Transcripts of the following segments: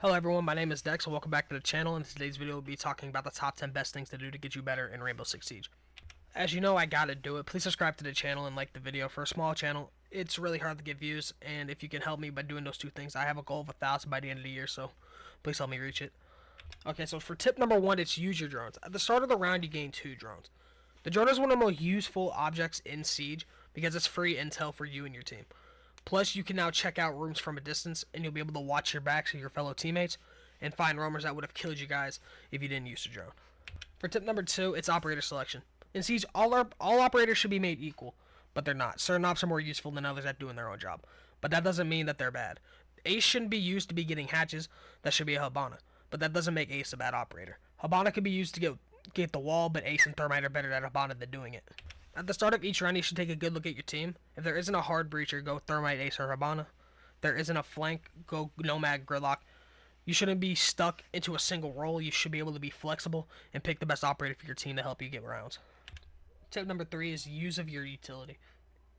Hello everyone, my name is Dex and welcome back to the channel. In today's video we'll be talking about the top 10 best things to do to get you better in Rainbow Six Siege. As you know, I gotta do it. Please subscribe to the channel and like the video. For a small channel, it's really hard to get views, and if you can help me by doing those two things, I have a goal of 1,000 by the end of the year, so please help me reach it. Okay, so for tip number 1, it's use your drones. At the start of the round, you gain 2 drones. The drone is one of the most useful objects in Siege because it's free intel for you and your team. Plus, you can now check out rooms from a distance, and you'll be able to watch your backs of your fellow teammates and find roamers that would have killed you guys if you didn't use the drone. For tip number 2, it's operator selection. In Siege, all operators should be made equal, but they're not. Certain ops are more useful than others at doing their own job, but that doesn't mean that they're bad. Ace shouldn't be used to be getting hatches. That should be a Hibana, but that doesn't make Ace a bad operator. Hibana could be used to get the wall, but Ace and Thermite are better at Hibana than doing it. At the start of each round, you should take a good look at your team. If there isn't a hard breacher, go Thermite, Ace, or Hibana. If there isn't a flank, go Nomad, Gridlock. You shouldn't be stuck into a single role. You should be able to be flexible and pick the best operator for your team to help you get rounds. Tip number 3 is use of your utility.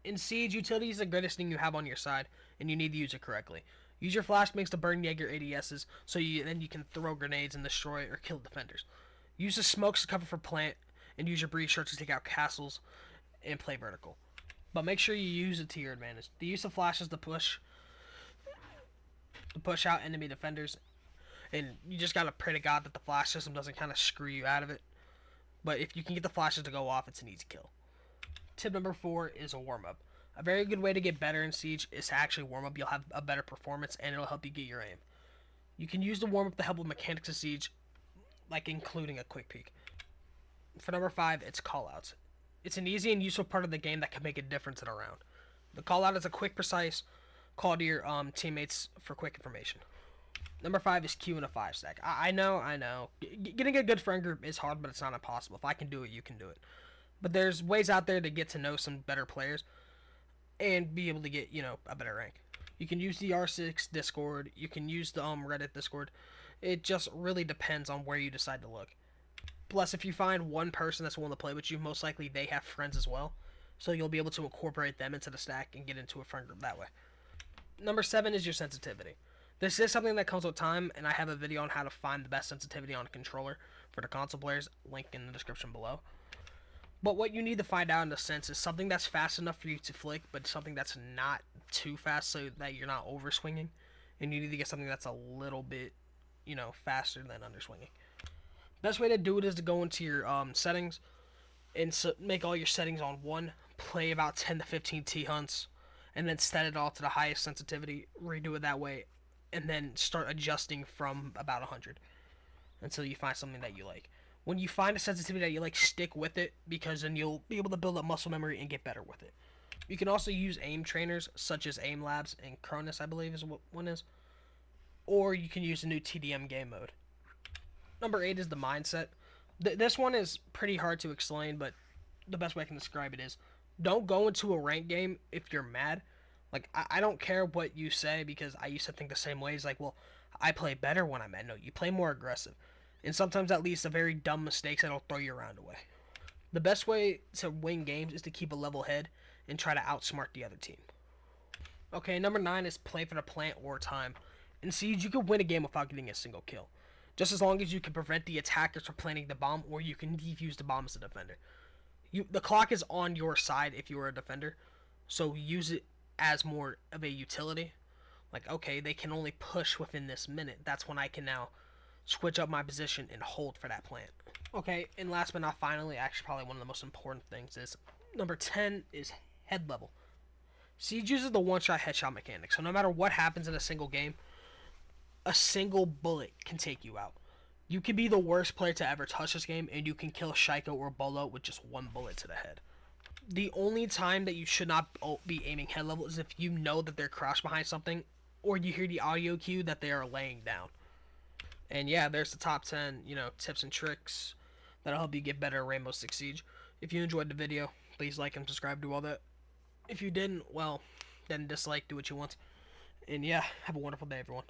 In Siege, utility is the greatest thing you have on your side, and you need to use it correctly. Use your flashbangs to burn Jaeger ADSs, so then you can throw grenades and destroy or kill defenders. Use the smokes to cover for plant, and use your breach shirts to take out castles and play vertical. But make sure you use it to your advantage. The use of flashes to push out enemy defenders, and you just gotta pray to God that the flash system doesn't kind of screw you out of it. But if you can get the flashes to go off, it's an easy kill. Tip number 4 is a warm-up. A very good way to get better in Siege is to actually warm up. You'll have a better performance, and it'll help you get your aim. You can use the warm-up to help with mechanics of Siege, like including a quick peek. For number 5, it's callouts. It's an easy and useful part of the game that can make a difference in a round. The callout is a quick, precise call to your teammates for quick information. Number 5 is Q in a 5-stack. I know. Getting a good friend group is hard, but it's not impossible. If I can do it, you can do it. But there's ways out there to get to know some better players and be able to get, a better rank. You can use the R6 Discord. You can use the Reddit Discord. It just really depends on where you decide to look. Plus, if you find one person that's willing to play with you, most likely they have friends as well. So you'll be able to incorporate them into the stack and get into a friend group that way. Number 7 is your sensitivity. This is something that comes with time, and I have a video on how to find the best sensitivity on a controller for the console players, link in the description below. But what you need to find out in a sense is something that's fast enough for you to flick, but something that's not too fast so that you're not over swinging. And you need to get something that's a little bit, faster than underswinging. Best way to do it is to go into your settings and make all your settings on 1, play about 10 to 15 T-hunts, and then set it all to the highest sensitivity, redo it that way, and then start adjusting from about 100 until you find something that you like. When you find a sensitivity that you like, stick with it, because then you'll be able to build up muscle memory and get better with it. You can also use aim trainers such as Aim Labs and Cronus, I believe is what one is, or you can use the new TDM game mode. Number 8 is the mindset. This one is pretty hard to explain, but the best way I can describe it is don't go into a ranked game if you're mad. Like, I don't care what you say, because I used to think the same way. It's like, well, I play better when I'm mad. No, you play more aggressive. And sometimes that leads to very dumb mistakes that'll throw you around away. The best way to win games is to keep a level head and try to outsmart the other team. Okay, number 9 is play for the plant or time. In Siege, you can win a game without getting a single kill, just as long as you can prevent the attackers from planting the bomb, or you can defuse the bomb as a defender. The clock is on your side if you are a defender, so use it as more of a utility. Like, okay, they can only push within this minute. That's when I can now switch up my position and hold for that plant. Okay, and last but not finally, actually probably one of the most important things is number 10 is head level. Siege uses the one-shot headshot mechanic, so no matter what happens in a single game, a single bullet can take you out. You can be the worst player to ever touch this game, and you can kill Shaiko or Bolo with just 1 bullet to the head. The only time that you should not be aiming head level is if you know that they're crouched behind something, or you hear the audio cue that they are laying down. And yeah, there's the top 10, tips and tricks that'll help you get better at Rainbow Six Siege. If you enjoyed the video, please like and subscribe, do all that. If you didn't, well, then dislike, do what you want. And yeah, have a wonderful day, everyone.